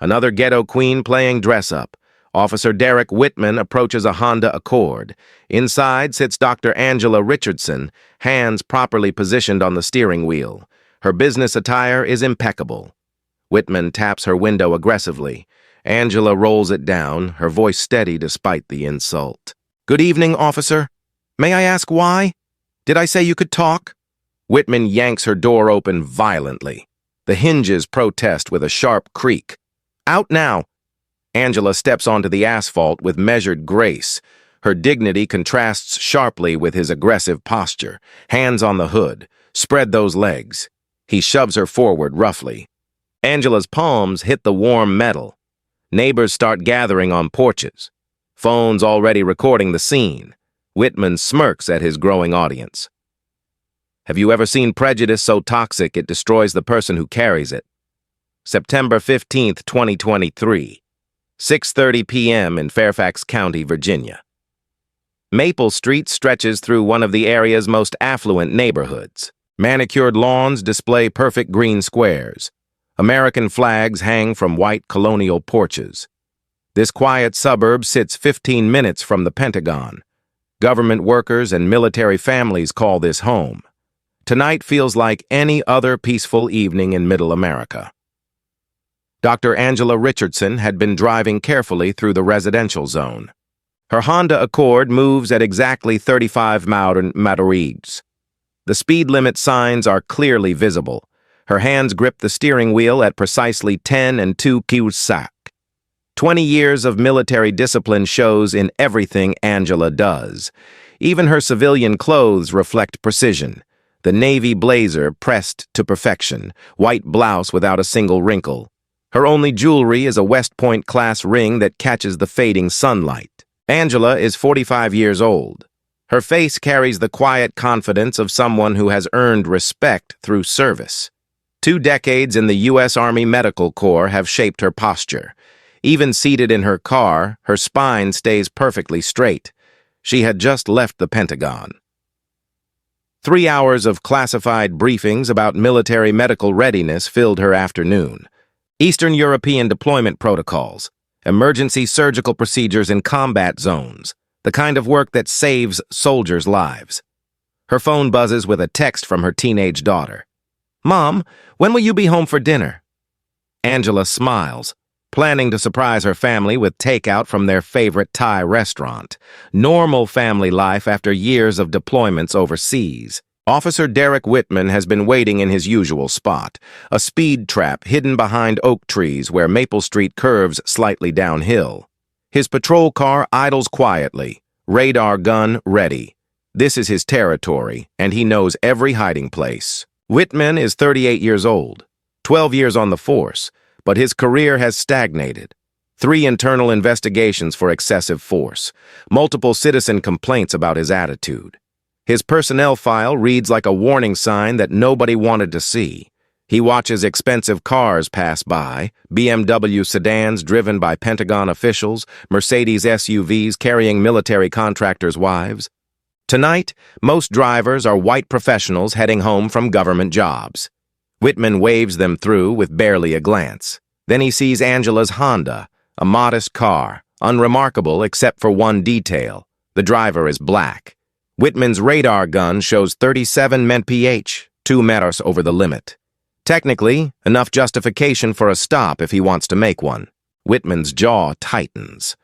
Another ghetto queen playing dress-up. Officer Derek Whitman approaches a Honda Accord. Inside sits Dr. Angela Richardson, hands properly positioned on the steering wheel. Her business attire is impeccable. Whitman taps her window aggressively. Angela rolls it down, her voice steady despite the insult. "Good evening, officer. May I ask why? Did I say you could talk?" Whitman yanks her door open violently. The hinges protest with a sharp creak. "Out now!" Angela steps onto the asphalt with measured grace. Her dignity contrasts sharply with his aggressive posture. Hands on the hood. "Spread those legs." He shoves her forward roughly. Angela's palms hit the warm metal. Neighbors start gathering on porches. Phones already recording the scene. Whitman smirks at his growing audience. Have you ever seen prejudice so toxic it destroys the person who carries it? September 15th, 2023. 6:30 p.m. in Fairfax County, Virginia. Maple Street stretches through one of the area's most affluent neighborhoods. Manicured lawns display perfect green squares. American flags hang from white colonial porches. This quiet suburb sits 15 minutes from the Pentagon. Government workers and military families call this home. Tonight feels like any other peaceful evening in Middle America. Dr. Angela Richardson had been driving carefully through the residential zone. Her Honda Accord moves at exactly 35 miles. The speed limit signs are clearly visible. Her hands grip the steering wheel at precisely 10 and 2 km/h. 20 years of military discipline shows in everything Angela does. Even her civilian clothes reflect precision. The navy blazer pressed to perfection, white blouse without a single wrinkle. Her only jewelry is a West Point class ring that catches the fading sunlight. Angela is 45 years old. Her face carries the quiet confidence of someone who has earned respect through service. 2 decades in the U.S. Army Medical Corps have shaped her posture. Even seated in her car, her spine stays perfectly straight. She had just left the Pentagon. 3 hours of classified briefings about military medical readiness filled her afternoon. Eastern European deployment protocols, emergency surgical procedures in combat zones, the kind of work that saves soldiers' lives. Her phone buzzes with a text from her teenage daughter. "Mom, when will you be home for dinner?" Angela smiles, planning to surprise her family with takeout from their favorite Thai restaurant. Normal family life after years of deployments overseas. Officer Derek Whitman has been waiting in his usual spot, a speed trap hidden behind oak trees where Maple Street curves slightly downhill. His patrol car idles quietly, radar gun ready. This is his territory, and he knows every hiding place. Whitman is 38 years old, 12 years on the force, but his career has stagnated. 3 internal investigations for excessive force, multiple citizen complaints about his attitude. His personnel file reads like a warning sign that nobody wanted to see. He watches expensive cars pass by, BMW sedans driven by Pentagon officials, Mercedes SUVs carrying military contractors' wives. Tonight, most drivers are white professionals heading home from government jobs. Whitman waves them through with barely a glance. Then he sees Angela's Honda, a modest car, unremarkable except for one detail. The driver is black. Whitman's radar gun shows 37 mph, 2 meters over the limit. Technically, enough justification for a stop if he wants to make one. Whitman's jaw tightens.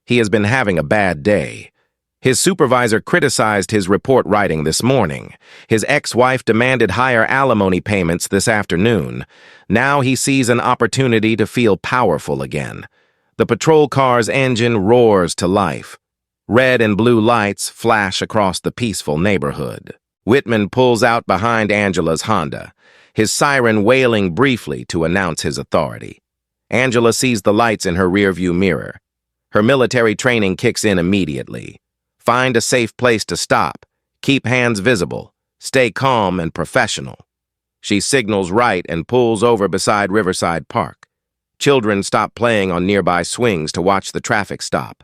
He has been having a bad day. His supervisor criticized his report writing this morning. His ex-wife demanded higher alimony payments this afternoon. Now he sees an opportunity to feel powerful again. The patrol car's engine roars to life. Red and blue lights flash across the peaceful neighborhood. Whitman pulls out behind Angela's Honda, his siren wailing briefly to announce his authority. Angela sees the lights in her rearview mirror. Her military training kicks in immediately. Find a safe place to stop. Keep hands visible. Stay calm and professional. She signals right and pulls over beside Riverside Park. Children stop playing on nearby swings to watch the traffic stop.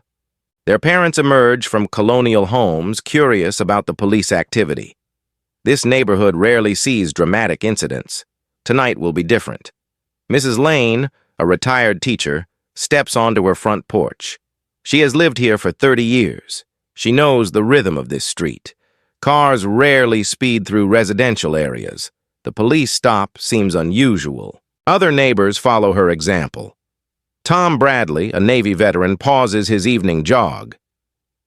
Their parents emerge from colonial homes, curious about the police activity. This neighborhood rarely sees dramatic incidents. Tonight will be different. Mrs. Lane, a retired teacher, steps onto her front porch. She has lived here for 30 years. She knows the rhythm of this street. Cars rarely speed through residential areas. The police stop seems unusual. Other neighbors follow her example. Tom Bradley, a Navy veteran, pauses his evening jog.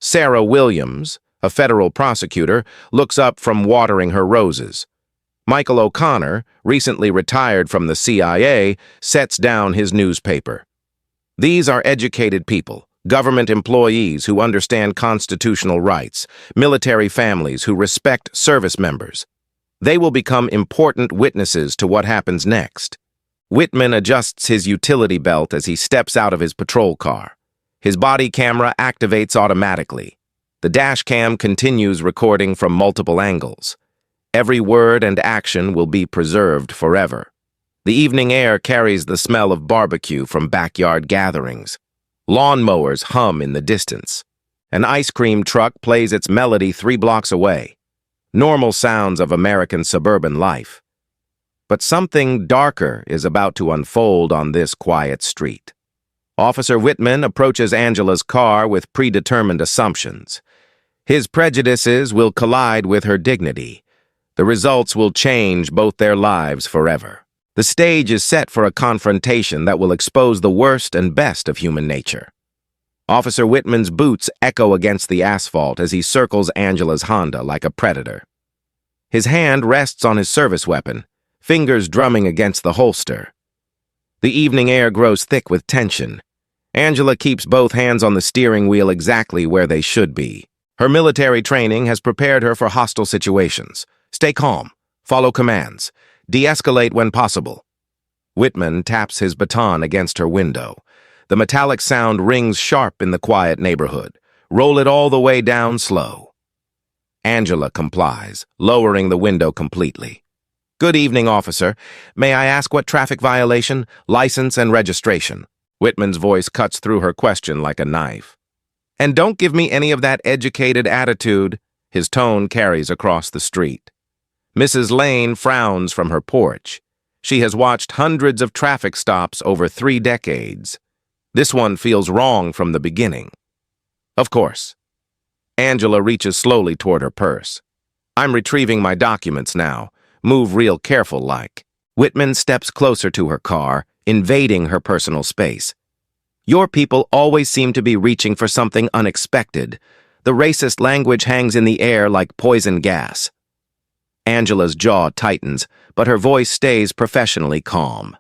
Sarah Williams, a federal prosecutor, looks up from watering her roses. Michael O'Connor, recently retired from the CIA, sets down his newspaper. These are educated people, government employees who understand constitutional rights, military families who respect service members. They will become important witnesses to what happens next. Whitman adjusts his utility belt as he steps out of his patrol car. His body camera activates automatically. The dash cam continues recording from multiple angles. Every word and action will be preserved forever. The evening air carries the smell of barbecue from backyard gatherings. Lawnmowers hum in the distance. An ice cream truck plays its melody 3 blocks away. Normal sounds of American suburban life. But something darker is about to unfold on this quiet street. Officer Whitman approaches Angela's car with predetermined assumptions. His prejudices will collide with her dignity. The results will change both their lives forever. The stage is set for a confrontation that will expose the worst and best of human nature. Officer Whitman's boots echo against the asphalt as he circles Angela's Honda like a predator. His hand rests on his service weapon, fingers drumming against the holster. The evening air grows thick with tension. Angela keeps both hands on the steering wheel exactly where they should be. Her military training has prepared her for hostile situations. Stay calm, follow commands, de-escalate when possible. Whitman taps his baton against her window. The metallic sound rings sharp in the quiet neighborhood. Roll it all the way down slow. Angela complies, lowering the window completely. Good evening, officer. May I ask what traffic violation, license, and registration? Whitman's voice cuts through her question like a knife. And don't give me any of that educated attitude. His tone carries across the street. Mrs. Lane frowns from her porch. She has watched hundreds of traffic stops over 3 decades. This one feels wrong from the beginning. Of course. Angela reaches slowly toward her purse. I'm retrieving my documents now. Move real careful like. Whitman steps closer to her car, invading her personal space. Your people always seem to be reaching for something unexpected. The racist language hangs in the air like poison gas. Angela's jaw tightens, but her voice stays professionally calm.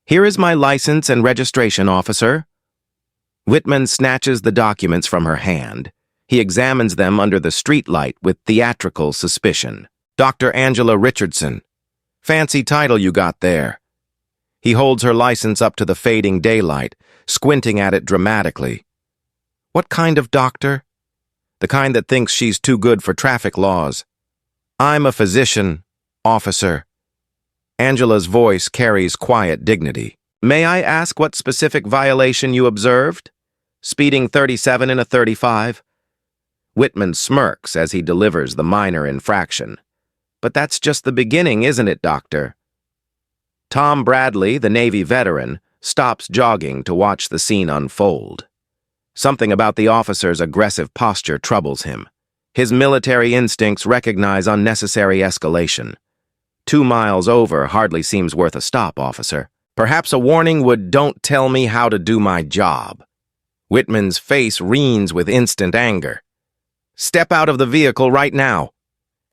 Here is my license and registration, officer. Whitman snatches the documents from her hand. He examines them under the streetlight with theatrical suspicion. Dr. Angela Richardson. Fancy title you got there. He holds her license up to the fading daylight, squinting at it dramatically. What kind of doctor? The kind that thinks she's too good for traffic laws. I'm a physician, officer. Angela's voice carries quiet dignity. May I ask what specific violation you observed? Speeding 37 in a 35? Whitman smirks as he delivers the minor infraction. But that's just the beginning, isn't it, doctor? Tom Bradley, the Navy veteran, stops jogging to watch the scene unfold. Something about the officer's aggressive posture troubles him. His military instincts recognize unnecessary escalation. 2 miles over hardly seems worth a stop, officer. Perhaps a warning would don't tell me how to do my job. Whitman's face reens with instant anger. Step out of the vehicle right now.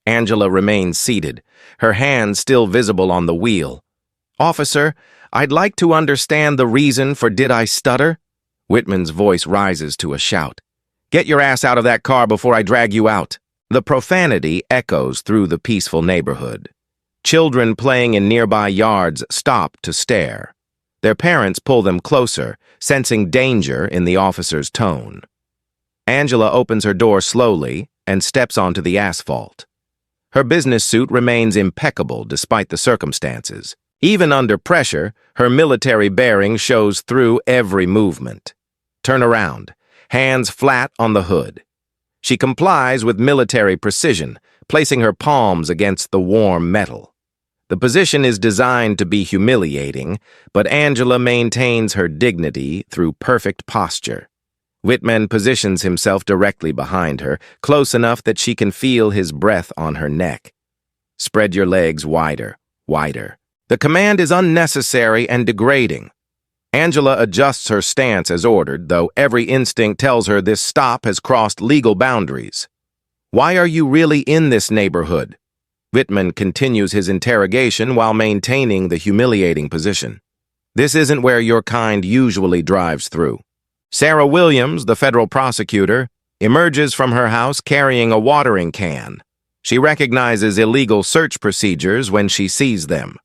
Angela remains seated, her hands still visible on the wheel. Officer, I'd like to understand the reason for did I stutter? Whitman's voice rises to a shout. Get your ass out of that car before I drag you out. The profanity echoes through the peaceful neighborhood. Children playing in nearby yards stop to stare. Their parents pull them closer, sensing danger in the officer's tone. Angela opens her door slowly and steps onto the asphalt. Her business suit remains impeccable despite the circumstances. Even under pressure, her military bearing shows through every movement. Turn around, hands flat on the hood. She complies with military precision, placing her palms against the warm metal. The position is designed to be humiliating, but Angela maintains her dignity through perfect posture. Whitman positions himself directly behind her, close enough that she can feel his breath on her neck. Spread your legs wider, wider. The command is unnecessary and degrading. Angela adjusts her stance as ordered, though every instinct tells her this stop has crossed legal boundaries. Why are you really in this neighborhood? Whitman continues his interrogation while maintaining the humiliating position. This isn't where your kind usually drives through. Sarah Williams, the federal prosecutor, emerges from her house carrying a watering can. She recognizes illegal search procedures when she sees them.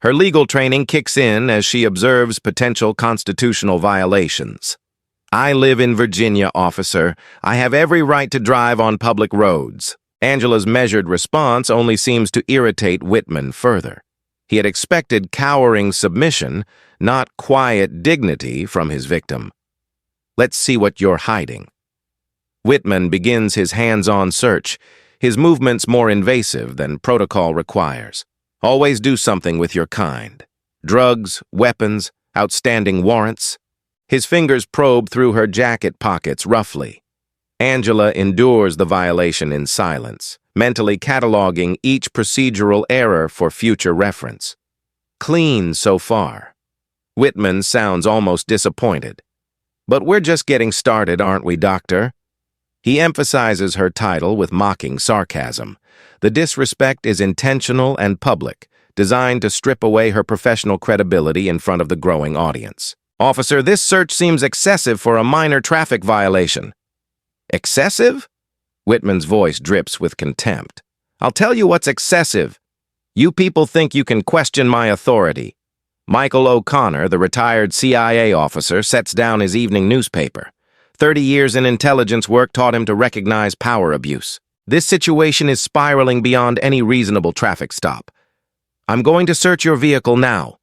Her legal training kicks in as she observes potential constitutional violations. I live in Virginia, officer. I have every right to drive on public roads. Angela's measured response only seems to irritate Whitman further. He had expected cowering submission, not quiet dignity from his victim. Let's see what you're hiding. Whitman begins his hands-on search, his movements more invasive than protocol requires. Always do something with your kind. Drugs, weapons, outstanding warrants. His fingers probe through her jacket pockets roughly. Angela endures the violation in silence, mentally cataloging each procedural error for future reference. Clean so far. Whitman sounds almost disappointed. But we're just getting started, aren't we, Doctor? He emphasizes her title with mocking sarcasm. The disrespect is intentional and public, designed to strip away her professional credibility in front of the growing audience. Officer, this search seems excessive for a minor traffic violation. Excessive? Whitman's voice drips with contempt. I'll tell you what's excessive. You people think you can question my authority. Michael O'Connor, the retired CIA officer, sets down his evening newspaper. 30 years in intelligence work taught him to recognize power abuse. This situation is spiraling beyond any reasonable traffic stop. I'm going to search your vehicle now.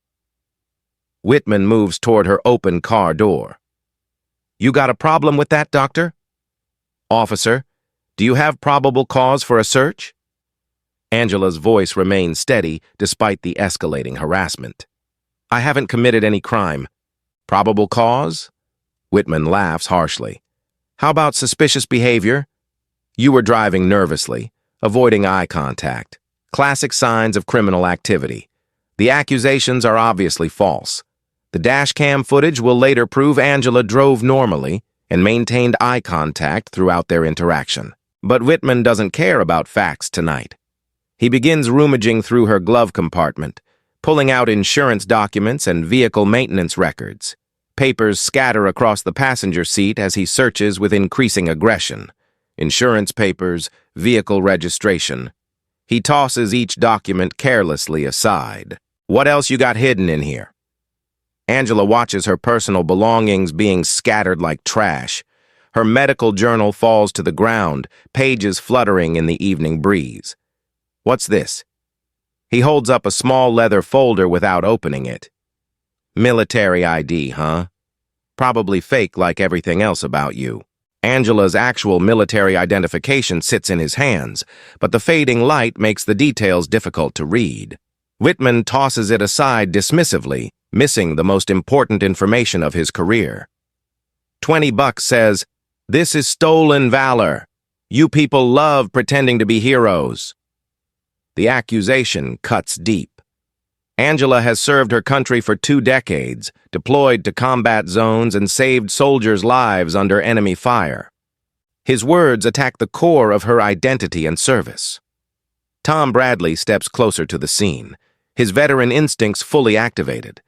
Whitman moves toward her open car door. You got a problem with that, Doctor? Officer, do you have probable cause for a search? Angela's voice remains steady despite the escalating harassment. I haven't committed any crime. Probable cause? Whitman laughs harshly. How about suspicious behavior? You were driving nervously, avoiding eye contact. Classic signs of criminal activity. The accusations are obviously false. The dash cam footage will later prove Angela drove normally and maintained eye contact throughout their interaction. But Whitman doesn't care about facts tonight. He begins rummaging through her glove compartment, pulling out insurance documents and vehicle maintenance records. Papers scatter across the passenger seat as he searches with increasing aggression. Insurance papers, vehicle registration. He tosses each document carelessly aside. What else you got hidden in here? Angela watches her personal belongings being scattered like trash. Her medical journal falls to the ground, pages fluttering in the evening breeze. What's this? He holds up a small leather folder without opening it. Military ID, huh? Probably fake like everything else about you. Angela's actual military identification sits in his hands, but the fading light makes the details difficult to read. Whitman tosses it aside dismissively, missing the most important information of his career. $20 says, "This is stolen valor. You people love pretending to be heroes." The accusation cuts deep. Angela has served her country for 2 decades, deployed to combat zones and saved soldiers' lives under enemy fire. His words attack the core of her identity and service. Tom Bradley steps closer to the scene, his veteran instincts fully activated.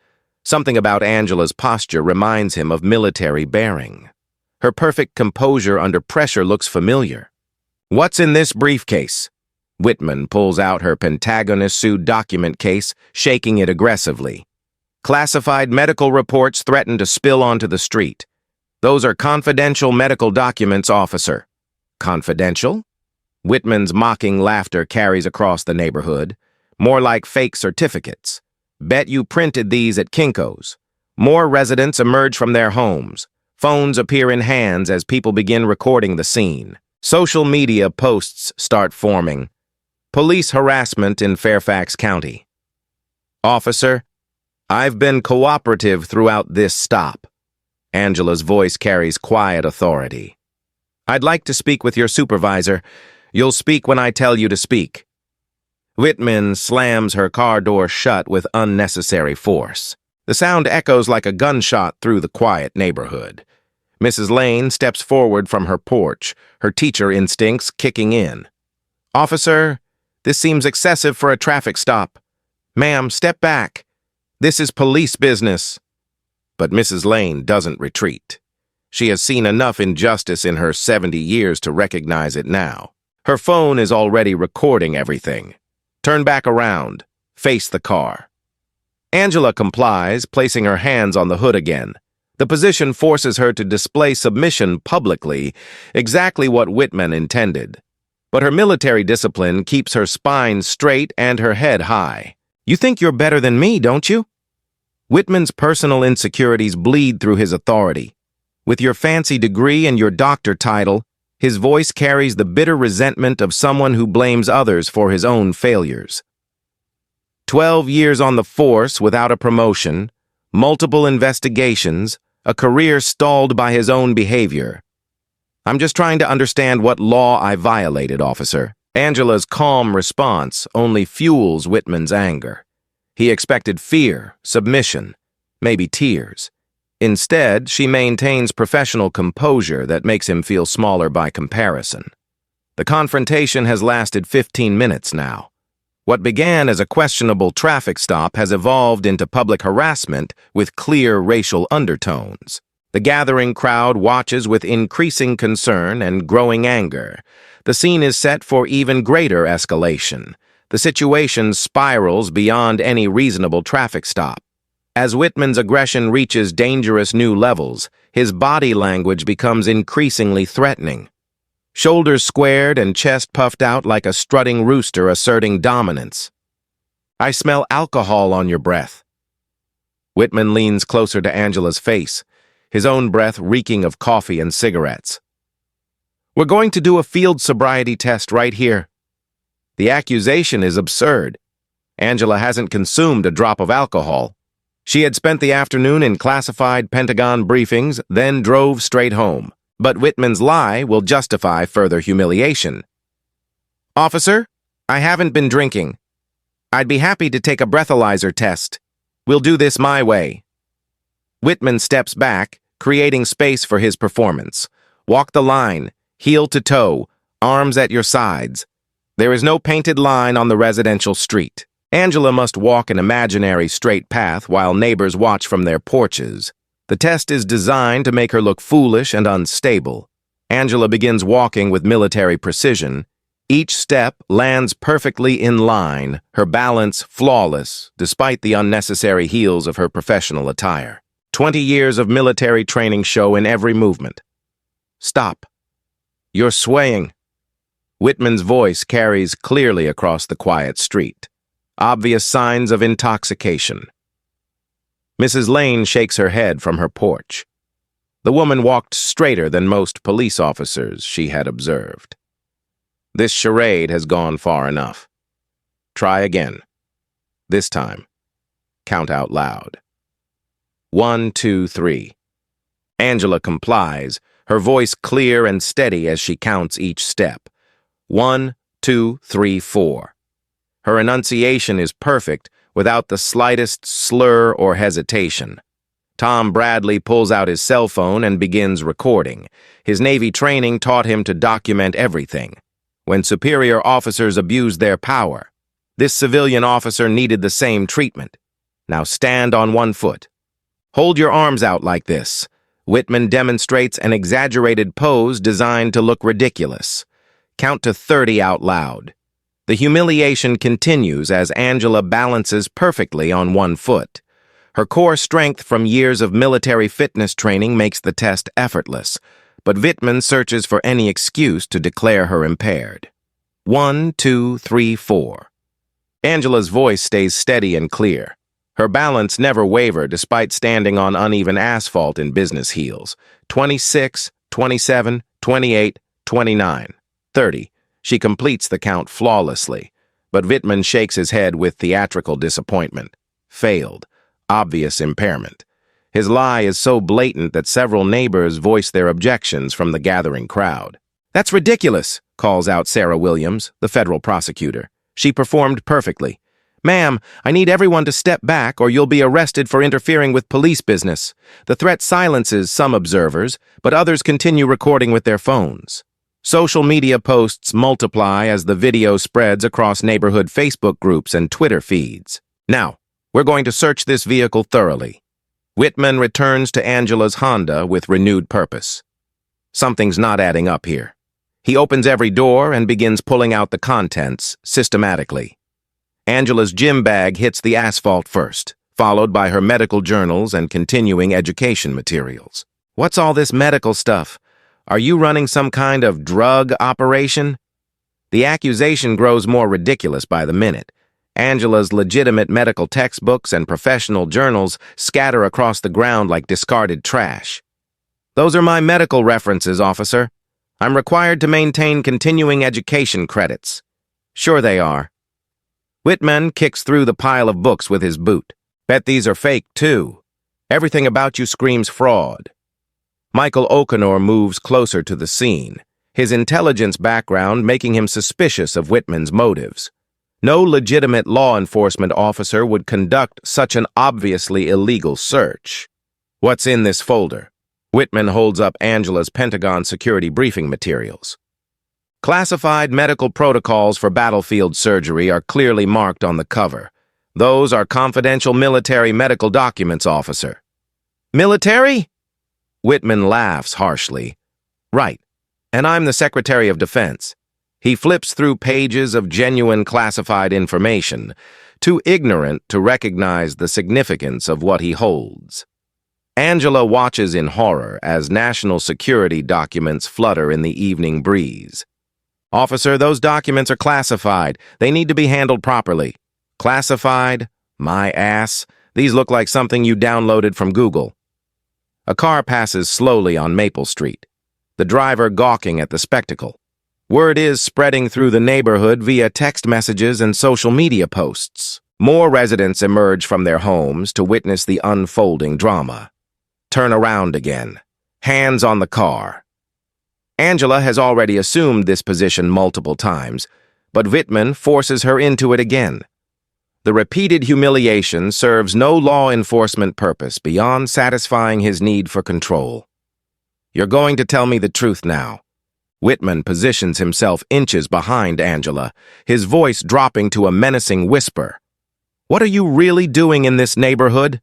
Something about Angela's posture reminds him of military bearing. Her perfect composure under pressure looks familiar. What's in this briefcase? Whitman pulls out her Pentagonist sued document case, shaking it aggressively. Classified medical reports threaten to spill onto the street. Those are confidential medical documents, officer. Confidential? Whitman's mocking laughter carries across the neighborhood. More like fake certificates. Bet you printed these at Kinko's. More residents emerge from their homes. Phones appear in hands as people begin recording the scene. Social media posts start forming. Police harassment in Fairfax County. Officer, I've been cooperative throughout this stop. Angela's voice carries quiet authority. I'd like to speak with your supervisor. You'll speak when I tell you to speak. Whitman slams her car door shut with unnecessary force. The sound echoes like a gunshot through the quiet neighborhood. Mrs. Lane steps forward from her porch, her teacher instincts kicking in. Officer, this seems excessive for a traffic stop. Ma'am, step back. This is police business. But Mrs. Lane doesn't retreat. She has seen enough injustice in her 70 years to recognize it now. Her phone is already recording everything. Turn back around. Face the car. Angela complies, placing her hands on the hood again. The position forces her to display submission publicly, exactly what Whitman intended. But her military discipline keeps her spine straight and her head high. You think you're better than me, don't you? Whitman's personal insecurities bleed through his authority. With your fancy degree and your doctor title, his voice carries the bitter resentment of someone who blames others for his own failures. 12 years on the force without a promotion, multiple investigations, a career stalled by his own behavior. I'm just trying to understand what law I violated, officer. Angela's calm response only fuels Whitman's anger. He expected fear, submission, maybe tears. Instead, she maintains professional composure that makes him feel smaller by comparison. The confrontation has lasted 15 minutes now. What began as a questionable traffic stop has evolved into public harassment with clear racial undertones. The gathering crowd watches with increasing concern and growing anger. The scene is set for even greater escalation. The situation spirals beyond any reasonable traffic stop. As Whitman's aggression reaches dangerous new levels, his body language becomes increasingly threatening. Shoulders squared and chest puffed out like a strutting rooster asserting dominance. I smell alcohol on your breath. Whitman leans closer to Angela's face, his own breath reeking of coffee and cigarettes. We're going to do a field sobriety test right here. The accusation is absurd. Angela hasn't consumed a drop of alcohol. She had spent the afternoon in classified Pentagon briefings, then drove straight home. But Whitman's lie will justify further humiliation. Officer, I haven't been drinking. I'd be happy to take a breathalyzer test. We'll do this my way. Whitman steps back, creating space for his performance. Walk the line, heel to toe, arms at your sides. There is no painted line on the residential street. Angela must walk an imaginary straight path while neighbors watch from their porches. The test is designed to make her look foolish and unstable. Angela begins walking with military precision. Each step lands perfectly in line, her balance flawless, despite the unnecessary heels of her professional attire. 20 years of military training show in every movement. Stop. You're swaying. Whitman's voice carries clearly across the quiet street. Obvious signs of intoxication. Mrs. Lane shakes her head from her porch. The woman walked straighter than most police officers she had observed. This charade has gone far enough. Try again. This time, count out loud. 1, 2, 3. Angela complies, her voice clear and steady as she counts each step. 1, 2, 3, 4. Her enunciation is perfect, without the slightest slur or hesitation. Tom Bradley pulls out his cell phone and begins recording. His Navy training taught him to document everything. When superior officers abused their power, this civilian officer needed the same treatment. Now stand on one foot. Hold your arms out like this. Whitman demonstrates an exaggerated pose designed to look ridiculous. Count to 30 out loud. The humiliation continues as Angela balances perfectly on one foot. Her core strength from years of military fitness training makes the test effortless, but Whitman searches for any excuse to declare her impaired. 1, 2, 3, 4. Angela's voice stays steady and clear. Her balance never wavered despite standing on uneven asphalt in business heels. 26, 27, 28, 29, 30. She completes the count flawlessly, but Whitman shakes his head with theatrical disappointment. Failed. Obvious impairment. His lie is so blatant that several neighbors voice their objections from the gathering crowd. "That's ridiculous," calls out Sarah Williams, the federal prosecutor. "She performed perfectly. Ma'am, I need everyone to step back or you'll be arrested for interfering with police business. The threat silences some observers, but others continue recording with their phones." Social media posts multiply as the video spreads across neighborhood Facebook groups and Twitter feeds. "Now, we're going to search this vehicle thoroughly." Whitman returns to Angela's Honda with renewed purpose. Something's not adding up here. He opens every door and begins pulling out the contents systematically. Angela's gym bag hits the asphalt first, followed by her medical journals and continuing education materials. "What's all this medical stuff? Are you running some kind of drug operation?" The accusation grows more ridiculous by the minute. Angela's legitimate medical textbooks and professional journals scatter across the ground like discarded trash. "Those are my medical references, officer. I'm required to maintain continuing education credits." "Sure they are." Whitman kicks through the pile of books with his boot. "Bet these are fake, too. Everything about you screams fraud." Michael O'Connor moves closer to the scene, his intelligence background making him suspicious of Whitman's motives. No legitimate law enforcement officer would conduct such an obviously illegal search. "What's in this folder?" Whitman holds up Angela's Pentagon security briefing materials. Classified medical protocols for battlefield surgery are clearly marked on the cover. "Those are confidential military medical documents, officer." "Military?" Whitman laughs harshly. "Right, and I'm the Secretary of Defense." He flips through pages of genuine classified information, too ignorant to recognize the significance of what he holds. Angela watches in horror as national security documents flutter in the evening breeze. "Officer, those documents are classified. They need to be handled properly." "Classified? My ass. These look like something you downloaded from Google." A car passes slowly on Maple Street, the driver gawking at the spectacle. Word is spreading through the neighborhood via text messages and social media posts. More residents emerge from their homes to witness the unfolding drama. Turn around again. Hands on the car. Angela has already assumed this position multiple times, but Whitman forces her into it again. The repeated humiliation serves no law enforcement purpose beyond satisfying his need for control. "You're going to tell me the truth now." Whitman positions himself inches behind Angela, his voice dropping to a menacing whisper. "What are you really doing in this neighborhood?"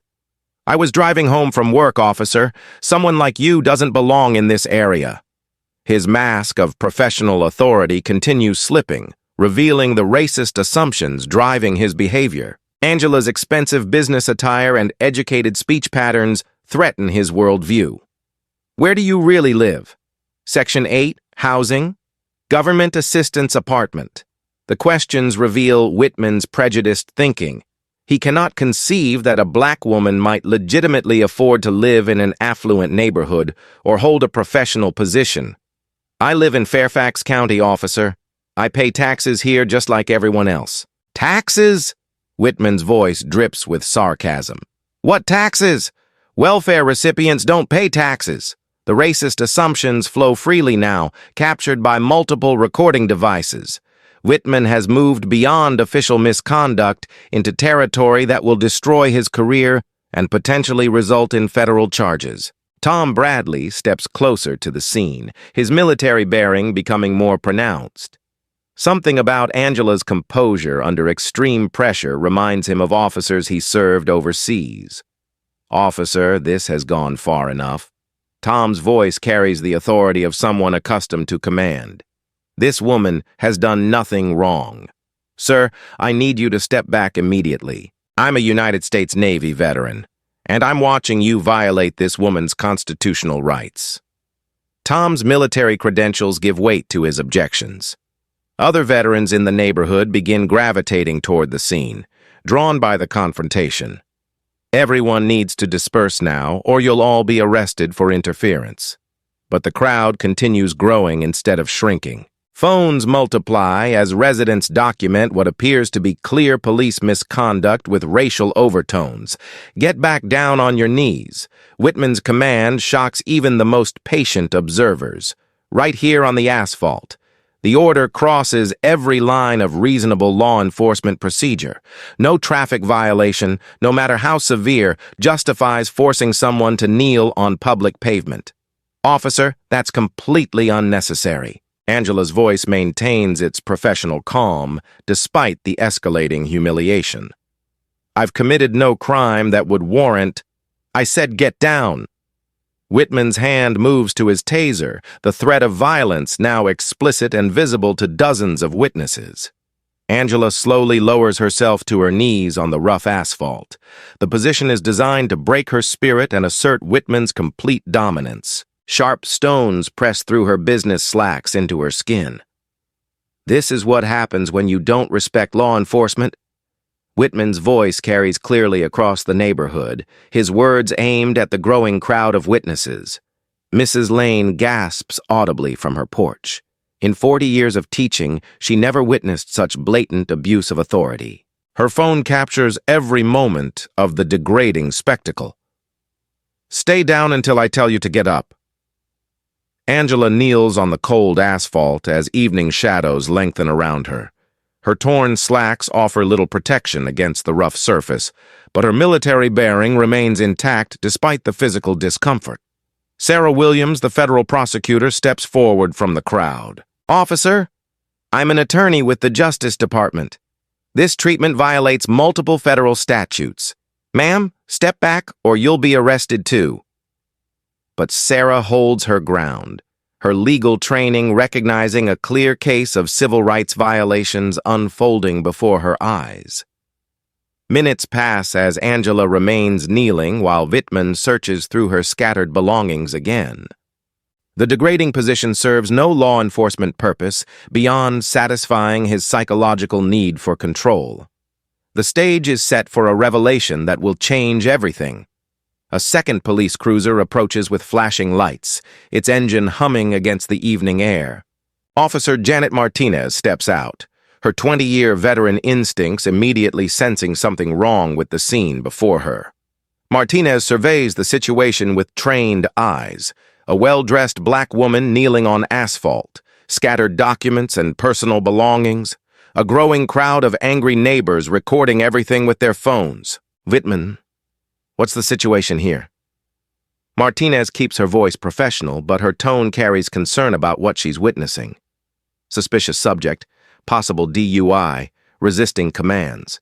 "I was driving home from work, officer. Someone like you doesn't belong in this area." His mask of professional authority continues slipping, revealing the racist assumptions driving his behavior. Angela's expensive business attire and educated speech patterns threaten his worldview. "Where do you really live?" "Section 8, housing, government assistance apartment." The questions reveal Whitman's prejudiced thinking. He cannot conceive that a black woman might legitimately afford to live in an affluent neighborhood or hold a professional position. "I live in Fairfax County, officer. I pay taxes here just like everyone else." "Taxes?" Whitman's voice drips with sarcasm. "What taxes? Welfare recipients don't pay taxes." The racist assumptions flow freely now, captured by multiple recording devices. Whitman has moved beyond official misconduct into territory that will destroy his career and potentially result in federal charges. Tom Bradley steps closer to the scene, his military bearing becoming more pronounced. Something about Angela's composure under extreme pressure reminds him of officers he served overseas. "Officer, this has gone far enough." Tom's voice carries the authority of someone accustomed to command. "This woman has done nothing wrong. Sir, I need you to step back immediately. I'm a United States Navy veteran, and I'm watching you violate this woman's constitutional rights." Tom's military credentials give weight to his objections. Other veterans in the neighborhood begin gravitating toward the scene, drawn by the confrontation. Everyone needs to disperse now, or you'll all be arrested for interference. But the crowd continues growing instead of shrinking. Phones multiply as residents document what appears to be clear police misconduct with racial overtones. Get back down on your knees. Whitman's command shocks even the most patient observers. Right here on the asphalt. The order crosses every line of reasonable law enforcement procedure. No traffic violation, no matter how severe, justifies forcing someone to kneel on public pavement. Officer, that's completely unnecessary. Angela's voice maintains its professional calm, despite the escalating humiliation. I've committed no crime that would warrant... I said get down. Whitman's hand moves to his taser, the threat of violence now explicit and visible to dozens of witnesses. Angela slowly lowers herself to her knees on the rough asphalt. The position is designed to break her spirit and assert Whitman's complete dominance. Sharp stones press through her business slacks into her skin. This is what happens when you don't respect law enforcement. Whitman's voice carries clearly across the neighborhood, his words aimed at the growing crowd of witnesses. Mrs. Lane gasps audibly from her porch. In 40 years of teaching, she never witnessed such blatant abuse of authority. Her phone captures every moment of the degrading spectacle. Stay down until I tell you to get up. Angela kneels on the cold asphalt as evening shadows lengthen around her. Her torn slacks offer little protection against the rough surface, but her military bearing remains intact despite the physical discomfort. Sarah Williams, the federal prosecutor, steps forward from the crowd. Officer, I'm an attorney with the Justice Department. This treatment violates multiple federal statutes. Ma'am, step back or you'll be arrested too. But Sarah holds her ground, her legal training recognizing a clear case of civil rights violations unfolding before her eyes. Minutes pass as Angela remains kneeling while Whitman searches through her scattered belongings again. The degrading position serves no law enforcement purpose beyond satisfying his psychological need for control. The stage is set for a revelation that will change everything. A second police cruiser approaches with flashing lights, its engine humming against the evening air. Officer Janet Martinez steps out, her 20-year veteran instincts immediately sensing something wrong with the scene before her. Martinez surveys the situation with trained eyes, a well-dressed black woman kneeling on asphalt, scattered documents and personal belongings, a growing crowd of angry neighbors recording everything with their phones. Whitman, what's the situation here? Martinez keeps her voice professional, but her tone carries concern about what she's witnessing. Suspicious subject, possible DUI, resisting commands.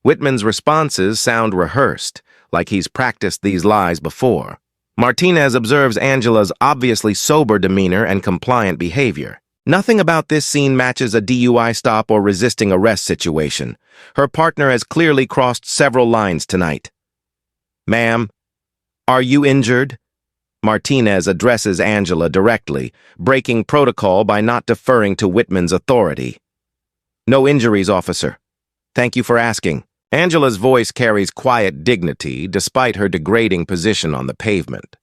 Whitman's responses sound rehearsed, like he's practiced these lies before. Martinez observes Angela's obviously sober demeanor and compliant behavior. Nothing about this scene matches a DUI stop or resisting arrest situation. Her partner has clearly crossed several lines tonight. Ma'am, are you injured? Martinez addresses Angela directly, breaking protocol by not deferring to Whitman's authority. No injuries, officer. Thank you for asking. Angela's voice carries quiet dignity despite her degrading position on the pavement.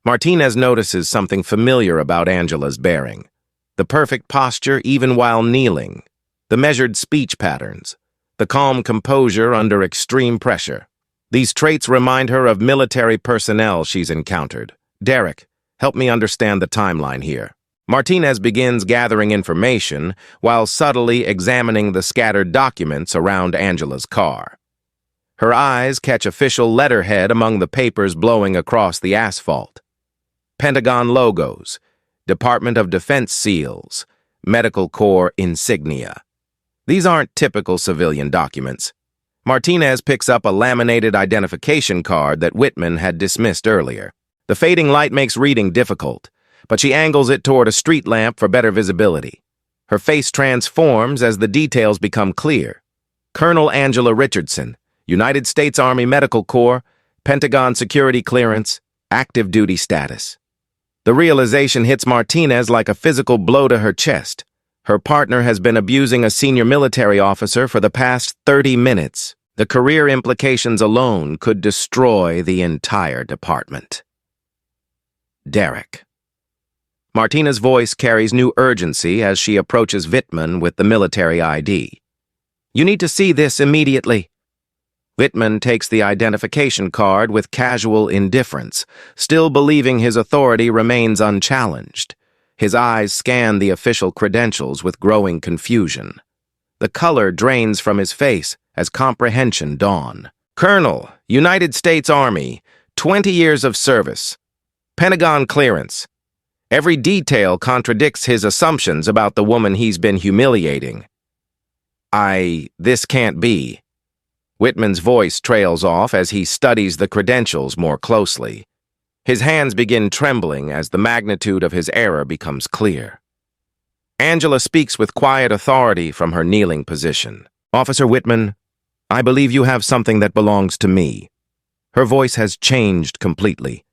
Martinez notices something familiar about Angela's bearing. The perfect posture even while kneeling, the measured speech patterns, the calm composure under extreme pressure. These traits remind her of military personnel she's encountered. Derek, help me understand the timeline here. Martinez begins gathering information while subtly examining the scattered documents around Angela's car. Her eyes catch official letterhead among the papers blowing across the asphalt. Pentagon logos, Department of Defense seals, Medical Corps insignia. These aren't typical civilian documents. Martinez picks up a laminated identification card that Whitman had dismissed earlier. The fading light makes reading difficult, but she angles it toward a street lamp for better visibility. Her face transforms as the details become clear. Colonel Angela Richardson, United States Army Medical Corps, Pentagon security clearance, active duty status. The realization hits Martinez like a physical blow to her chest. Her partner has been abusing a senior military officer for the past 30 minutes. The career implications alone could destroy the entire department. Derek. Martina's voice carries new urgency as she approaches Wittmann with the military ID. "You need to see this immediately." Wittmann takes the identification card with casual indifference, still believing his authority remains unchallenged. His eyes scan the official credentials with growing confusion. The color drains from his face as comprehension dawns. "Colonel, United States Army, 20 years of service. Pentagon clearance. Every detail contradicts his assumptions about the woman he's been humiliating." This can't be." Wittmann's voice trails off as he studies the credentials more closely. His hands begin trembling as the magnitude of his error becomes clear. Angela speaks with quiet authority from her kneeling position. "Officer Wittmann, I believe you have something that belongs to me." Her voice has changed completely.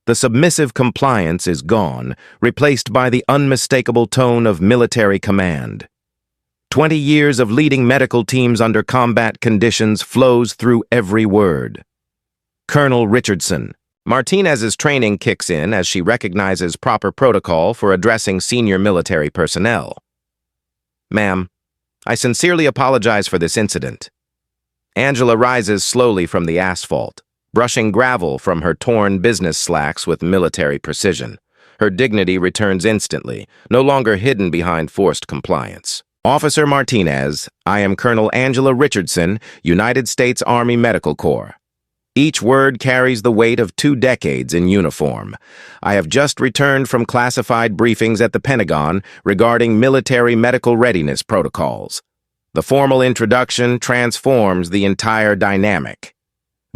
The submissive compliance is gone, replaced by the unmistakable tone of military command. 20 years of leading medical teams under combat conditions flows through every word. "Colonel Richardson." Martinez's training kicks in as she recognizes proper protocol for addressing senior military personnel. "Ma'am, I sincerely apologize for this incident." Angela rises slowly from the asphalt, brushing gravel from her torn business slacks with military precision. Her dignity returns instantly, no longer hidden behind forced compliance. "Officer Martinez, I am Colonel Angela Richardson, United States Army Medical Corps." Each word carries the weight of 2 decades in uniform. "I have just returned from classified briefings at the Pentagon regarding military medical readiness protocols." The formal introduction transforms the entire dynamic.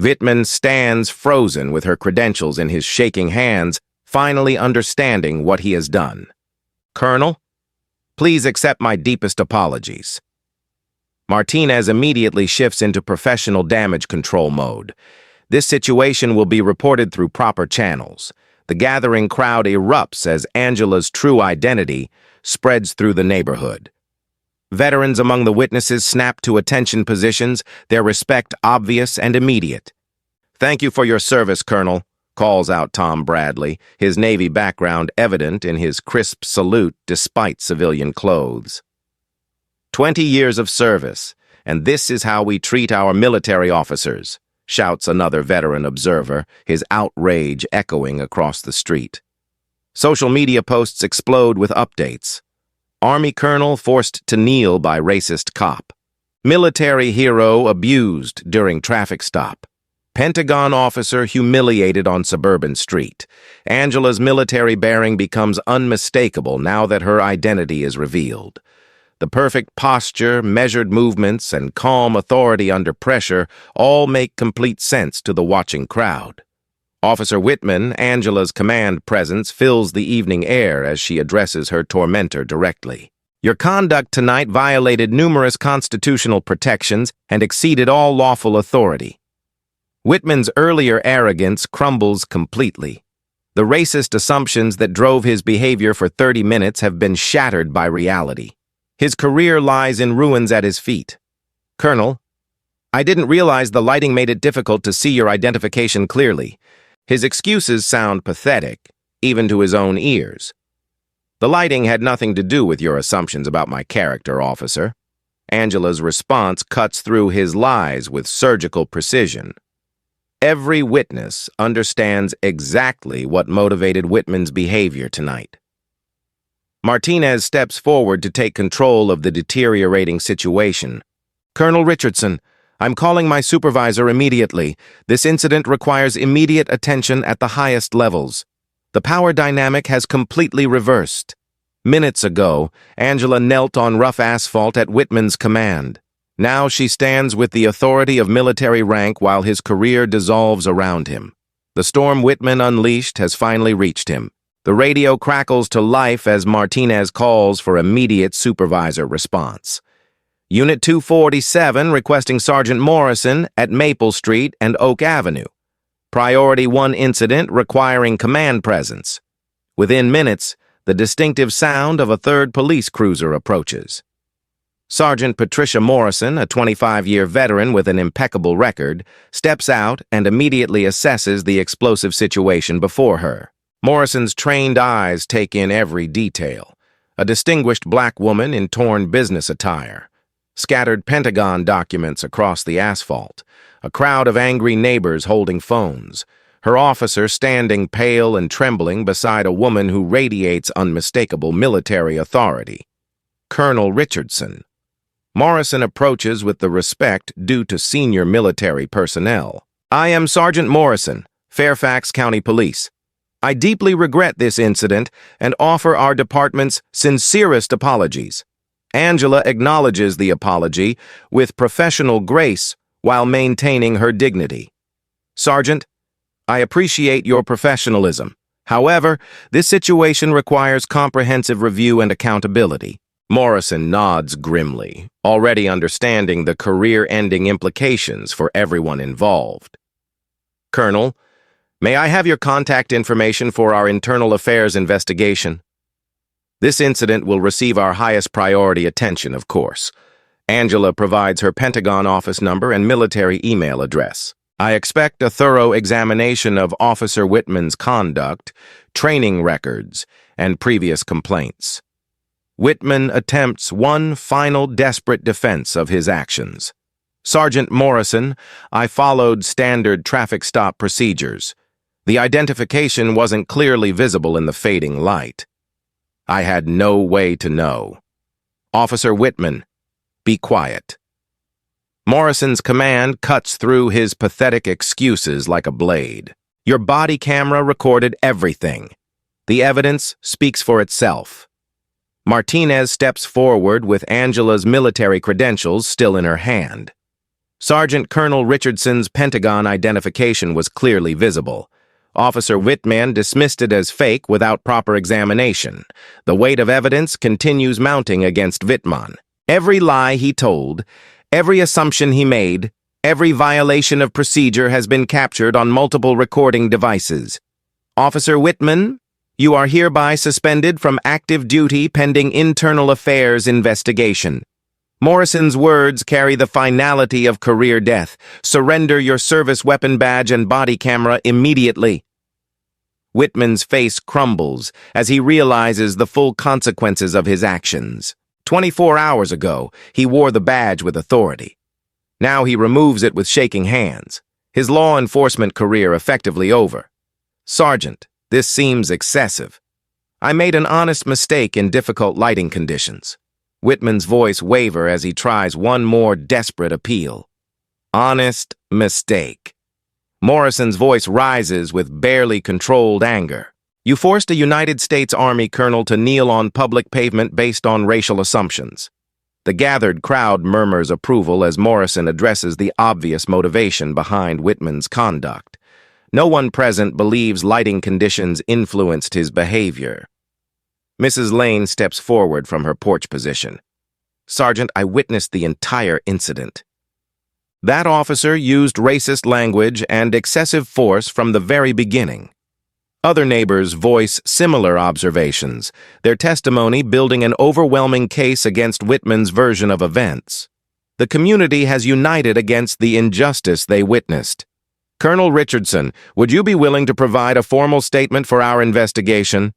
Wittmann stands frozen with her credentials in his shaking hands, finally understanding what he has done. "Colonel, please accept my deepest apologies." Martinez immediately shifts into professional damage control mode. This situation will be reported through proper channels. The gathering crowd erupts as Angela's true identity spreads through the neighborhood. Veterans among the witnesses snap to attention positions, their respect obvious and immediate. "Thank you for your service, Colonel," calls out Tom Bradley, his Navy background evident in his crisp salute despite civilian clothes. 20 years of service, and this is how we treat our military officers, shouts another veteran observer, his outrage echoing across the street. Social media posts explode with updates. Army colonel forced to kneel by racist cop. Military hero abused during traffic stop. Pentagon officer humiliated on suburban street. Angela's military bearing becomes unmistakable now that her identity is revealed. The perfect posture, measured movements, and calm authority under pressure all make complete sense to the watching crowd. Officer Wittmann, Angela's command presence, fills the evening air as she addresses her tormentor directly. "Your conduct tonight violated numerous constitutional protections and exceeded all lawful authority." Wittmann's earlier arrogance crumbles completely. The racist assumptions that drove his behavior for 30 minutes have been shattered by reality. His career lies in ruins at his feet. "Colonel, I didn't realize the lighting made it difficult to see your identification clearly." His excuses sound pathetic, even to his own ears. "The lighting had nothing to do with your assumptions about my character, officer." Angela's response cuts through his lies with surgical precision. Every witness understands exactly what motivated Wittmann's behavior tonight. Martinez steps forward to take control of the deteriorating situation. "Colonel Richardson, I'm calling my supervisor immediately. This incident requires immediate attention at the highest levels. The power dynamic has completely reversed." Minutes ago, Angela knelt on rough asphalt at Wittmann's command. Now she stands with the authority of military rank while his career dissolves around him. The storm Wittmann unleashed has finally reached him. The radio crackles to life as Martinez calls for immediate supervisor response. Unit 247 requesting Sergeant Morrison at Maple Street and Oak Avenue. Priority 1 incident requiring command presence. Within minutes, the distinctive sound of a third police cruiser approaches. Sergeant Patricia Morrison, a 25-year veteran with an impeccable record, steps out and immediately assesses the explosive situation before her. Morrison's trained eyes take in every detail. A distinguished black woman in torn business attire. Scattered Pentagon documents across the asphalt. A crowd of angry neighbors holding phones. Her officer standing pale and trembling beside a woman who radiates unmistakable military authority. Colonel Richardson. Morrison approaches with the respect due to senior military personnel. I am Sergeant Morrison, Fairfax County Police. I deeply regret this incident and offer our department's sincerest apologies. Angela acknowledges the apology with professional grace while maintaining her dignity. Sergeant, I appreciate your professionalism. However, this situation requires comprehensive review and accountability. Morrison nods grimly, already understanding the career-ending implications for everyone involved. Colonel, may I have your contact information for our internal affairs investigation? This incident will receive our highest priority attention, of course. Angela provides her Pentagon office number and military email address. I expect a thorough examination of Officer Whitman's conduct, training records, and previous complaints. Whitman attempts one final desperate defense of his actions. Sergeant Morrison, I followed standard traffic stop procedures. The identification wasn't clearly visible in the fading light. I had no way to know. Officer Whitman, be quiet. Morrison's command cuts through his pathetic excuses like a blade. Your body camera recorded everything. The evidence speaks for itself. Martinez steps forward with Angela's military credentials still in her hand. Sergeant Colonel Richardson's Pentagon identification was clearly visible. Officer Whitman dismissed it as fake without proper examination. The weight of evidence continues mounting against Whitman. Every lie he told, every assumption he made, every violation of procedure has been captured on multiple recording devices. Officer Whitman, you are hereby suspended from active duty pending internal affairs investigation. Morrison's words carry the finality of career death. Surrender your service weapon badge and body camera immediately. Whitman's face crumbles as he realizes the full consequences of his actions. 24 hours ago, he wore the badge with authority. Now he removes it with shaking hands. His law enforcement career effectively over. Sergeant, this seems excessive. I made an honest mistake in difficult lighting conditions. Whitman's voice wavers as he tries one more desperate appeal. Honest mistake. Morrison's voice rises with barely controlled anger. You forced a United States Army colonel to kneel on public pavement based on racial assumptions. The gathered crowd murmurs approval as Morrison addresses the obvious motivation behind Whitman's conduct. No one present believes lighting conditions influenced his behavior. Mrs. Lane steps forward from her porch position. Sergeant, I witnessed the entire incident. That officer used racist language and excessive force from the very beginning. Other neighbors voice similar observations, their testimony building an overwhelming case against Whitman's version of events. The community has united against the injustice they witnessed. Colonel Richardson, would you be willing to provide a formal statement for our investigation?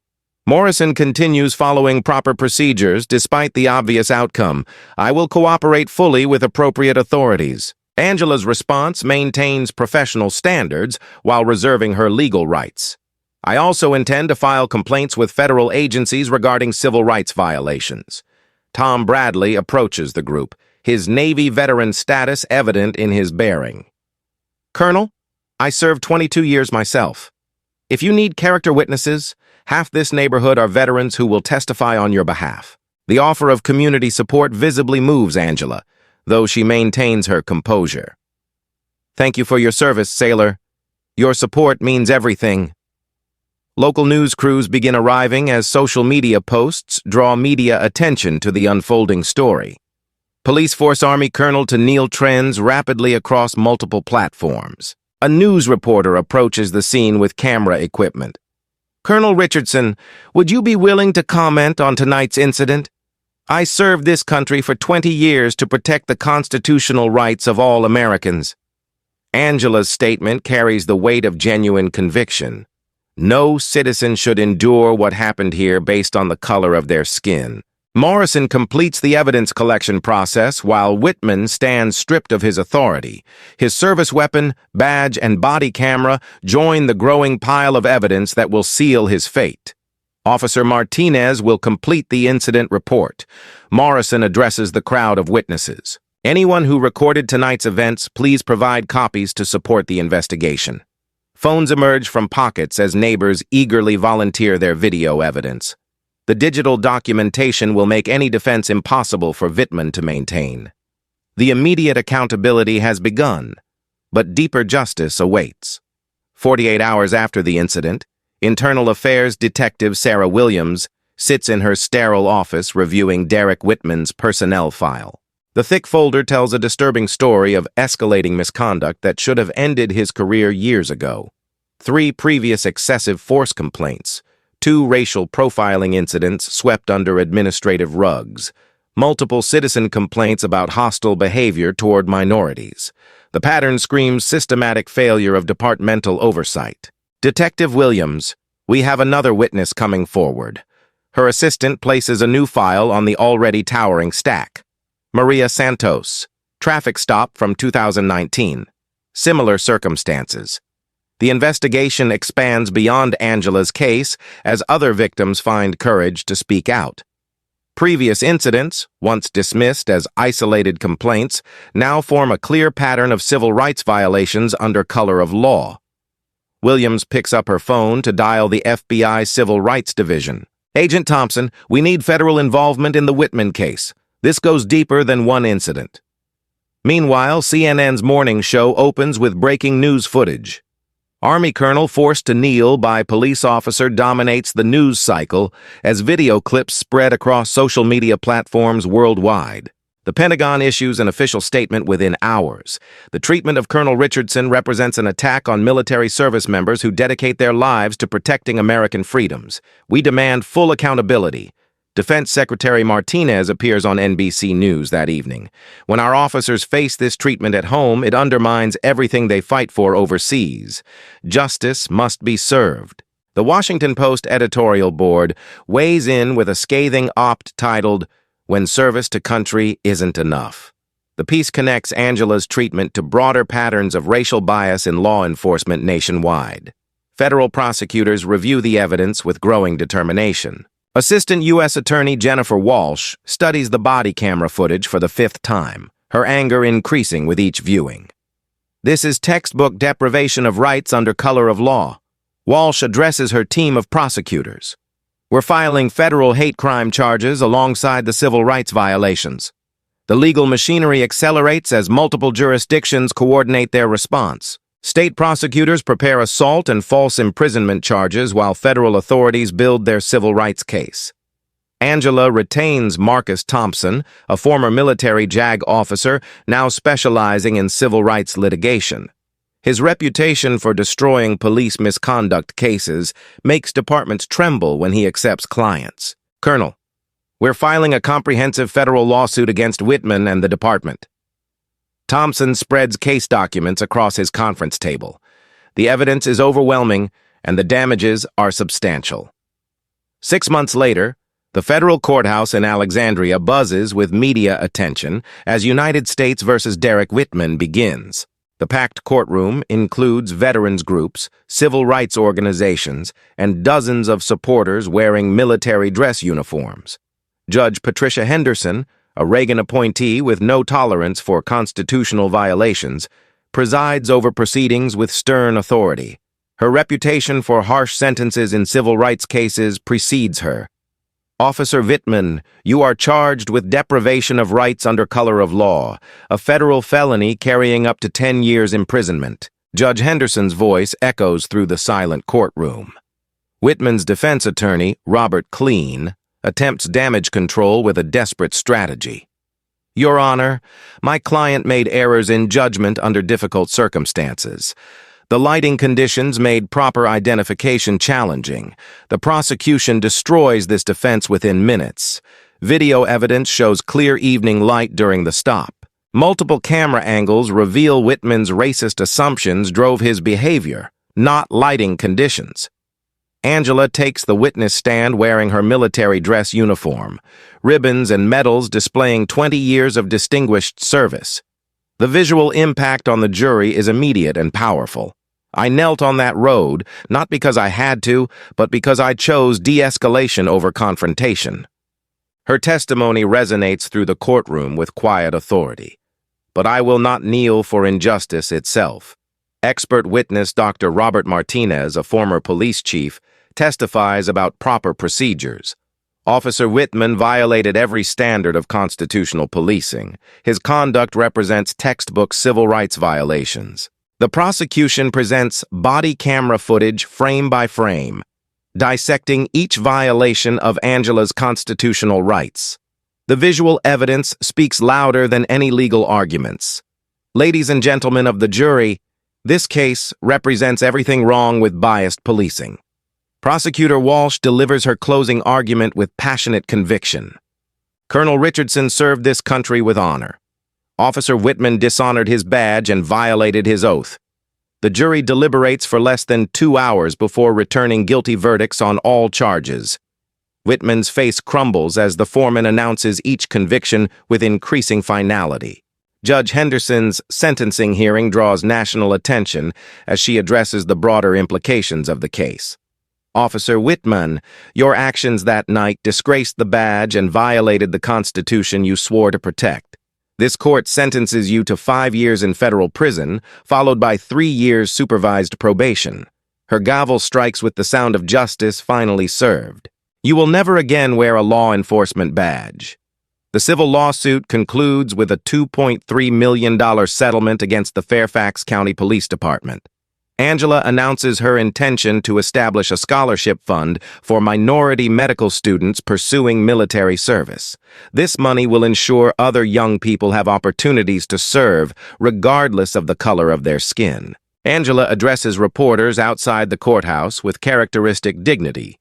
Morrison continues following proper procedures despite the obvious outcome. I will cooperate fully with appropriate authorities. Angela's response maintains professional standards while reserving her legal rights. I also intend to file complaints with federal agencies regarding civil rights violations. Tom Bradley approaches the group, his Navy veteran status evident in his bearing. Colonel, I served 22 years myself. If you need character witnesses, half this neighborhood are veterans who will testify on your behalf. The offer of community support visibly moves Angela, though she maintains her composure. Thank you for your service, sailor. Your support means everything. Local news crews begin arriving as social media posts draw media attention to the unfolding story. Police force Army Colonel to kneel trends rapidly across multiple platforms. A news reporter approaches the scene with camera equipment. Colonel Richardson, would you be willing to comment on tonight's incident? I served this country for 20 years to protect the constitutional rights of all Americans. Angela's statement carries the weight of genuine conviction. No citizen should endure what happened here based on the color of their skin. Morrison completes the evidence collection process while Whitman stands stripped of his authority. His service weapon, badge, and body camera join the growing pile of evidence that will seal his fate. Officer Martinez will complete the incident report. Morrison addresses the crowd of witnesses. Anyone who recorded tonight's events, please provide copies to support the investigation. Phones emerge from pockets as neighbors eagerly volunteer their video evidence. The digital documentation will make any defense impossible for Whitman to maintain. The immediate accountability has begun, but deeper justice awaits. 48 hours after the incident, Internal Affairs Detective Sarah Williams sits in her sterile office reviewing Derek Whitman's personnel file. The thick folder tells a disturbing story of escalating misconduct that should have ended his career years ago. 3 previous excessive force complaints, 2 racial profiling incidents swept under administrative rugs, multiple citizen complaints about hostile behavior toward minorities. The pattern screams systematic failure of departmental oversight. Detective Williams, we have another witness coming forward. Her assistant places a new file on the already towering stack. Maria Santos, traffic stop from 2019. Similar circumstances. The investigation expands beyond Angela's case as other victims find courage to speak out. Previous incidents, once dismissed as isolated complaints, now form a clear pattern of civil rights violations under color of law. Williams picks up her phone to dial the FBI Civil Rights Division. Agent Thompson, we need federal involvement in the Whitman case. This goes deeper than one incident. Meanwhile, CNN's morning show opens with breaking news footage. Army colonel forced to kneel by police officer dominates the news cycle as video clips spread across social media platforms worldwide. The Pentagon issues an official statement within hours. The treatment of Colonel Richardson represents an attack on military service members who dedicate their lives to protecting American freedoms. We demand full accountability. Defense Secretary Martinez appears on NBC News that evening. When our officers face this treatment at home, it undermines everything they fight for overseas. Justice must be served. The Washington Post editorial board weighs in with a scathing op titled, When Service to Country Isn't Enough. The piece connects Angela's treatment to broader patterns of racial bias in law enforcement nationwide. Federal prosecutors review the evidence with growing determination. Assistant U.S. Attorney Jennifer Walsh studies the body camera footage for the 5th time, her anger increasing with each viewing. This is textbook deprivation of rights under color of law. Walsh addresses her team of prosecutors. We're filing federal hate crime charges alongside the civil rights violations. The legal machinery accelerates as multiple jurisdictions coordinate their response. State prosecutors prepare assault and false imprisonment charges while federal authorities build their civil rights case. Angela retains Marcus Thompson, a former military JAG officer now specializing in civil rights litigation. His reputation for destroying police misconduct cases makes departments tremble when he accepts clients. Colonel, we're filing a comprehensive federal lawsuit against Whitman and the department. Thompson spreads case documents across his conference table. The evidence is overwhelming, and the damages are substantial. 6 months later, the federal courthouse in Alexandria buzzes with media attention as United States versus Derek Whitman begins. The packed courtroom includes veterans groups, civil rights organizations, and dozens of supporters wearing military dress uniforms. Judge Patricia Henderson, a Reagan appointee with no tolerance for constitutional violations, presides over proceedings with stern authority. Her reputation for harsh sentences in civil rights cases precedes her. Officer Whitman, you are charged with deprivation of rights under color of law, a federal felony carrying up to 10 years imprisonment. Judge Henderson's voice echoes through the silent courtroom. Whitman's defense attorney, Robert Clean, attempts damage control with a desperate strategy. Your Honor, my client made errors in judgment under difficult circumstances. The lighting conditions made proper identification challenging. The prosecution destroys this defense within minutes. Video evidence shows clear evening light during the stop. Multiple camera angles reveal Whitman's racist assumptions drove his behavior, not lighting conditions. Angela takes the witness stand wearing her military dress uniform, ribbons and medals displaying 20 years of distinguished service. The visual impact on the jury is immediate and powerful. I knelt on that road, not because I had to, but because I chose de-escalation over confrontation. Her testimony resonates through the courtroom with quiet authority. But I will not kneel for injustice itself. Expert witness Dr. Robert Martinez, a former police chief, testifies about proper procedures. Officer Whitman violated every standard of constitutional policing. His conduct represents textbook civil rights violations. The prosecution presents body camera footage frame by frame, dissecting each violation of Angela's constitutional rights. The visual evidence speaks louder than any legal arguments. Ladies and gentlemen of the jury, this case represents everything wrong with biased policing. Prosecutor Walsh delivers her closing argument with passionate conviction. Colonel Richardson served this country with honor. Officer Whitman dishonored his badge and violated his oath. The jury deliberates for less than 2 hours before returning guilty verdicts on all charges. Whitman's face crumbles as the foreman announces each conviction with increasing finality. Judge Henderson's sentencing hearing draws national attention as she addresses the broader implications of the case. Officer Whitman, your actions that night disgraced the badge and violated the Constitution you swore to protect. This court sentences you to 5 years in federal prison, followed by 3 years supervised probation. Her gavel strikes with the sound of justice finally served. You will never again wear a law enforcement badge. The civil lawsuit concludes with a $2.3 million settlement against the Fairfax County Police Department. Angela announces her intention to establish a scholarship fund for minority medical students pursuing military service. This money will ensure other young people have opportunities to serve, regardless of the color of their skin. Angela addresses reporters outside the courthouse with characteristic dignity.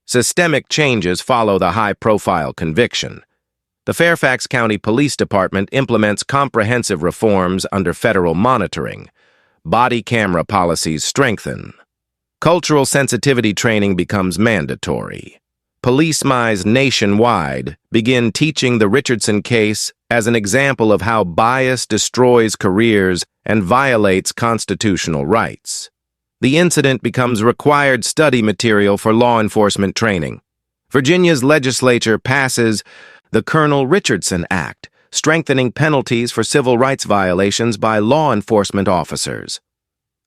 Systemic changes follow the high-profile conviction. The Fairfax County Police Department implements comprehensive reforms under federal monitoring. Body camera policies strengthen. Cultural sensitivity training becomes mandatory. Police mice nationwide begin teaching the Richardson case as an example of how bias destroys careers and violates constitutional rights. The incident becomes required study material for law enforcement training. Virginia's legislature passes the Colonel Richardson Act, strengthening penalties for civil rights violations by law enforcement officers.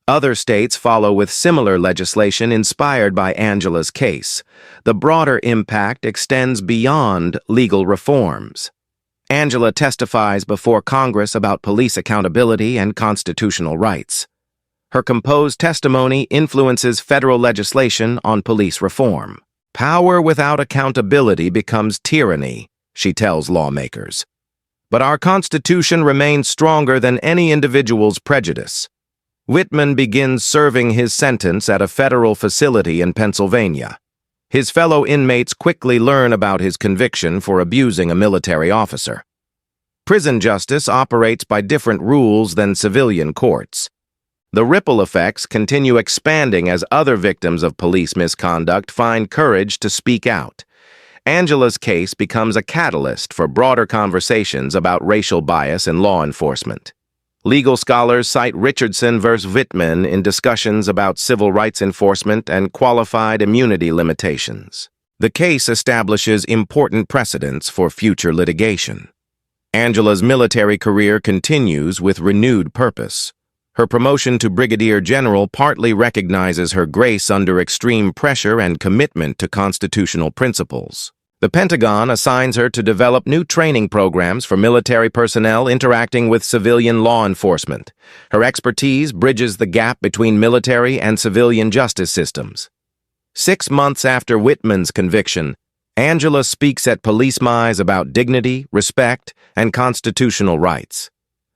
Other states follow with similar legislation inspired by Angela's case. The broader impact extends beyond legal reforms. Angela testifies before Congress about police accountability and constitutional rights. Her composed testimony influences federal legislation on police reform. Power without accountability becomes tyranny, she tells lawmakers. But our Constitution remains stronger than any individual's prejudice. Whitman begins serving his sentence at a federal facility in Pennsylvania. His fellow inmates quickly learn about his conviction for abusing a military officer. Prison justice operates by different rules than civilian courts. The ripple effects continue expanding as other victims of police misconduct find courage to speak out. Angela's case becomes a catalyst for broader conversations about racial bias in law enforcement. Legal scholars cite Richardson versus Whitman in discussions about civil rights enforcement and qualified immunity limitations. The case establishes important precedents for future litigation. Angela's military career continues with renewed purpose. Her promotion to brigadier general partly recognizes her grace under extreme pressure and commitment to constitutional principles. The Pentagon assigns her to develop new training programs for military personnel interacting with civilian law enforcement. Her expertise bridges the gap between military and civilian justice systems. 6 months after Whitman's conviction, Angela speaks at police mice about dignity, respect, and constitutional rights.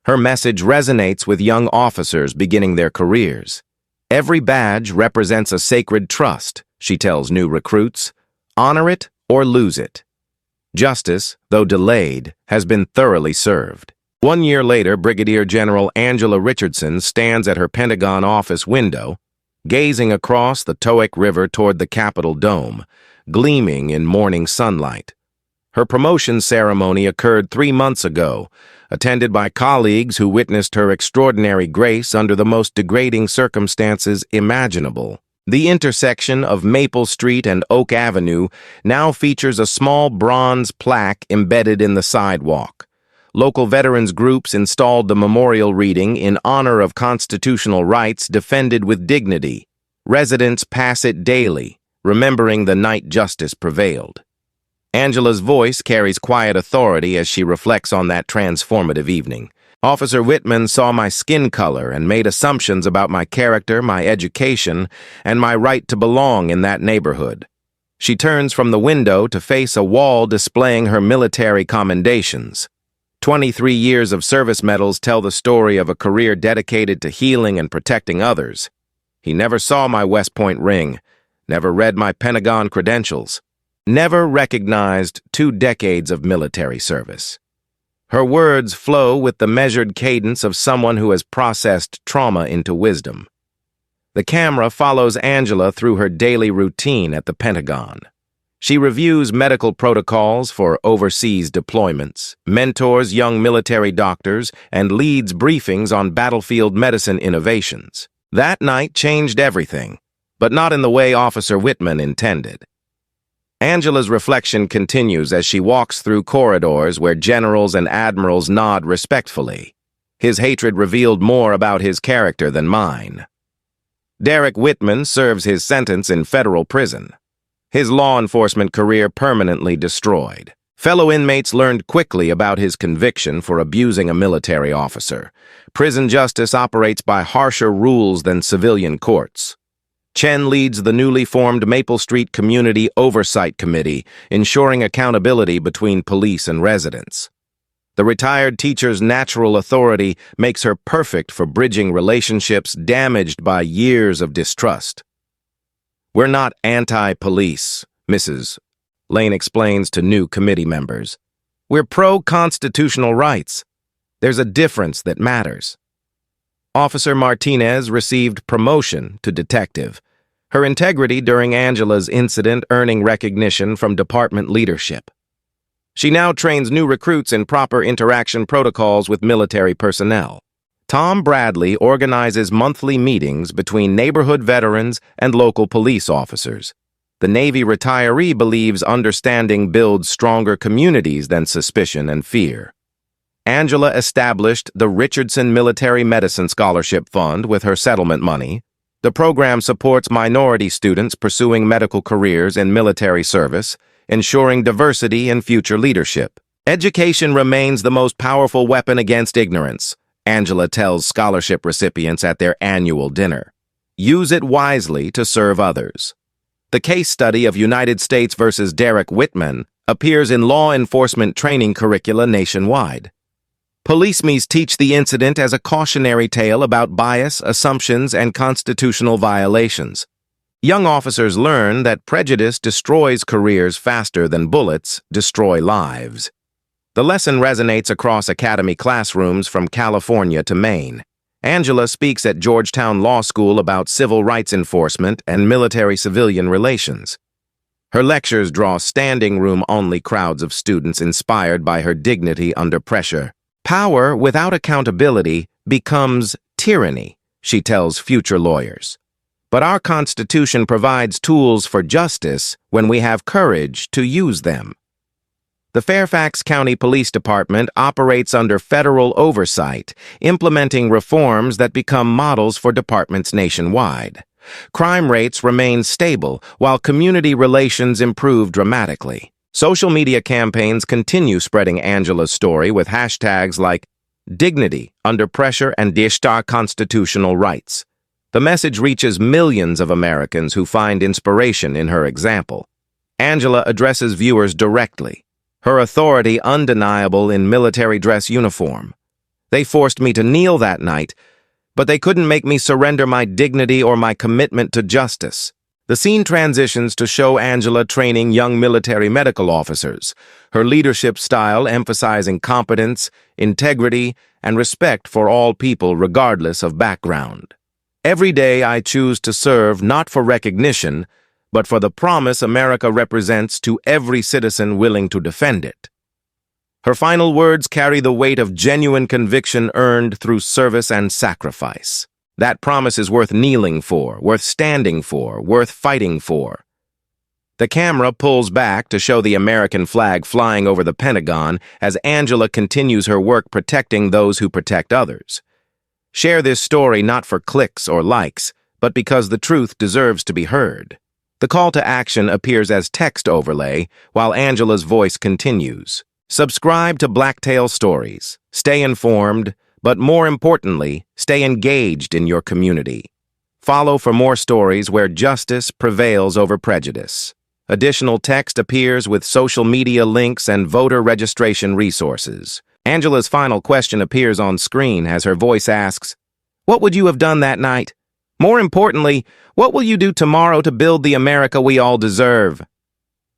Her message resonates with young officers beginning their careers. Every badge represents a sacred trust, she tells new recruits. Honor it or lose it. Justice, though delayed, has been thoroughly served. 1 year later, Brigadier General Angela Richardson stands at her Pentagon office window, gazing across the Toic River toward the Capitol Dome, gleaming in morning sunlight. Her promotion ceremony occurred 3 months ago, attended by colleagues who witnessed her extraordinary grace under the most degrading circumstances imaginable. The intersection of Maple Street and Oak Avenue now features a small bronze plaque embedded in the sidewalk. Local veterans groups installed the memorial reading in honor of constitutional rights defended with dignity. Residents pass it daily, remembering the night justice prevailed. Angela's voice carries quiet authority as she reflects on that transformative evening. Officer Whitman saw my skin color and made assumptions about my character, my education, and my right to belong in that neighborhood. She turns from the window to face a wall displaying her military commendations. 23 years of service medals tell the story of a career dedicated to healing and protecting others. He never saw my West Point ring, never read my Pentagon credentials, never recognized 2 decades of military service. Her words flow with the measured cadence of someone who has processed trauma into wisdom. The camera follows Angela through her daily routine at the Pentagon. She reviews medical protocols for overseas deployments, mentors young military doctors, and leads briefings on battlefield medicine innovations. That night changed everything, but not in the way Officer Whitman intended. Angela's reflection continues as she walks through corridors where generals and admirals nod respectfully. His hatred revealed more about his character than mine. Derek Whitman serves his sentence in federal prison. His law enforcement career permanently destroyed. Fellow inmates learned quickly about his conviction for abusing a military officer. Prison justice operates by harsher rules than civilian courts. Chen leads the newly formed Maple Street Community Oversight Committee, ensuring accountability between police and residents. The retired teacher's natural authority makes her perfect for bridging relationships damaged by years of distrust. "We're not anti-police, Mrs. Lane explains to new committee members. "We're pro-constitutional rights. There's a difference that matters." Officer Martinez received promotion to detective, her integrity during Angela's incident earning recognition from department leadership. She now trains new recruits in proper interaction protocols with military personnel. Tom Bradley organizes monthly meetings between neighborhood veterans and local police officers. The Navy retiree believes understanding builds stronger communities than suspicion and fear. Angela established the Richardson Military Medicine Scholarship Fund with her settlement money. The program supports minority students pursuing medical careers in military service, ensuring diversity in future leadership. Education remains the most powerful weapon against ignorance, Angela tells scholarship recipients at their annual dinner. Use it wisely to serve others. The case study of United States versus Derek Whitman appears in law enforcement training curricula nationwide. Policemies teach the incident as a cautionary tale about bias, assumptions, and constitutional violations. Young officers learn that prejudice destroys careers faster than bullets destroy lives. The lesson resonates across academy classrooms from California to Maine. Angela speaks at Georgetown Law School about civil rights enforcement and military-civilian relations. Her lectures draw standing room-only crowds of students inspired by her dignity under pressure. Power without accountability becomes tyranny, she tells future lawyers. But our Constitution provides tools for justice when we have courage to use them. The Fairfax County Police Department operates under federal oversight, implementing reforms that become models for departments nationwide. Crime rates remain stable, while community relations improve dramatically. Social media campaigns continue spreading Angela's story with hashtags like dignity under pressure and Dishtar constitutional rights. The message reaches millions of Americans who find inspiration in her example. Angela addresses viewers directly, her authority undeniable in military dress uniform. "They forced me to kneel that night, but they couldn't make me surrender my dignity or my commitment to justice." The scene transitions to show Angela training young military medical officers, her leadership style emphasizing competence, integrity, and respect for all people regardless of background. Every day I choose to serve not for recognition, but for the promise America represents to every citizen willing to defend it. Her final words carry the weight of genuine conviction earned through service and sacrifice. That promise is worth kneeling for, worth standing for, worth fighting for. The camera pulls back to show the American flag flying over the Pentagon as Angela continues her work protecting those who protect others. Share this story not for clicks or likes, but because the truth deserves to be heard. The call to action appears as text overlay while Angela's voice continues. Subscribe to Blacktail Stories. Stay informed, but more importantly, stay engaged in your community. Follow for more stories where justice prevails over prejudice. Additional text appears with social media links and voter registration resources. Angela's final question appears on screen as her voice asks, "What would you have done that night? More importantly, what will you do tomorrow to build the America we all deserve?"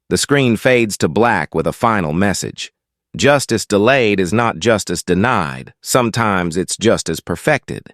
The screen fades to black with a final message. Justice delayed is not justice denied. Sometimes it's justice perfected.